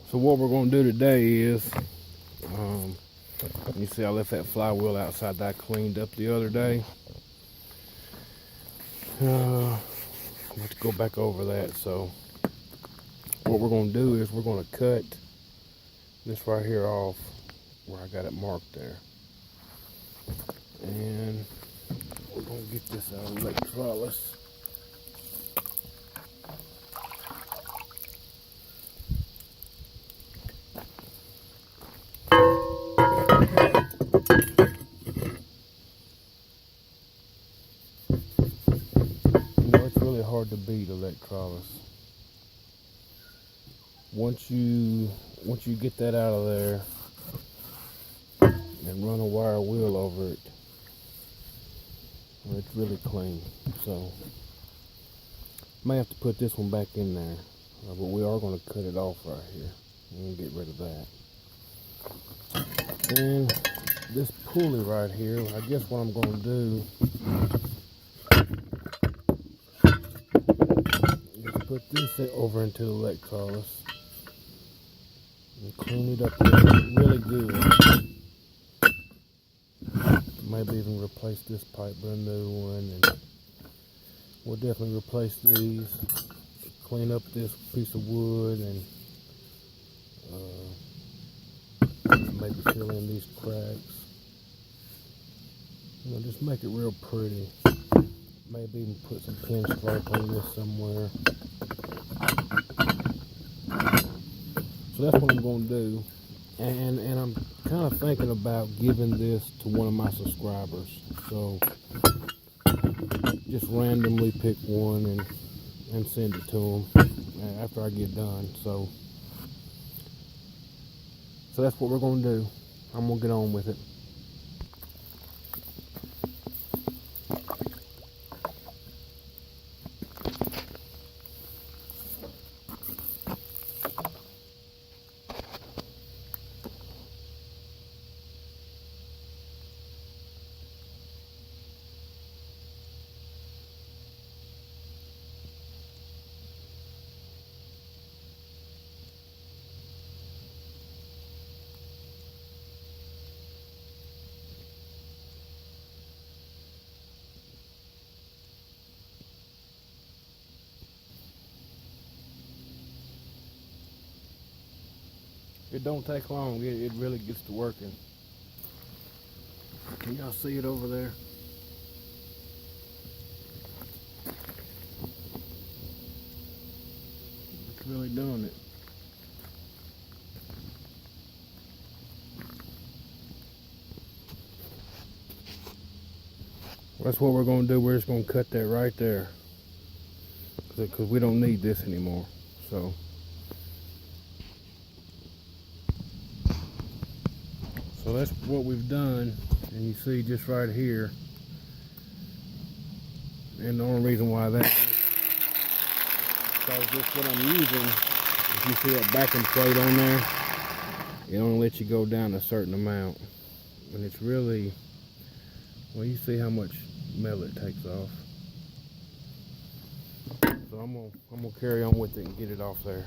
So what we're going to do today is, you see I left that flywheel outside that I cleaned up the other day. Let's go back over that. So what we're going to do is we're going to cut this right here off where I got it marked there. And we're going to get this out of the trellis. It's really hard to beat electrolysis. Once you get that out of there and run a wire wheel over it, it's really clean. So may have to put this one back in there, but we are going to cut it off right here and get rid of that. And this pulley right here, I guess what I'm going to do is put this over into the electrolysis and clean it up really good. Maybe even replace this pipe with a new one, and we'll definitely replace these, clean up this piece of wood, and maybe fill in these cracks. Just make it real pretty. Maybe even put some pinstripe on this somewhere. So that's what I'm going to do. And I'm kind of thinking about giving this to one of my subscribers. So just randomly pick one and send it to them after I get done. So that's what we're going to do. I'm going to get on with it. It don't take long. It really gets to working. Can y'all see it over there? It's really doing it. That's what we're going to do. We're just going to cut that right there, because we don't need this anymore. So that's what we've done. And you see just right here, and the only reason why that is because this what I'm using. If you see that backing plate on there, it only lets you go down a certain amount, and it's really, well, you see how much metal it takes off. So I'm gonna carry on with it and get it off there.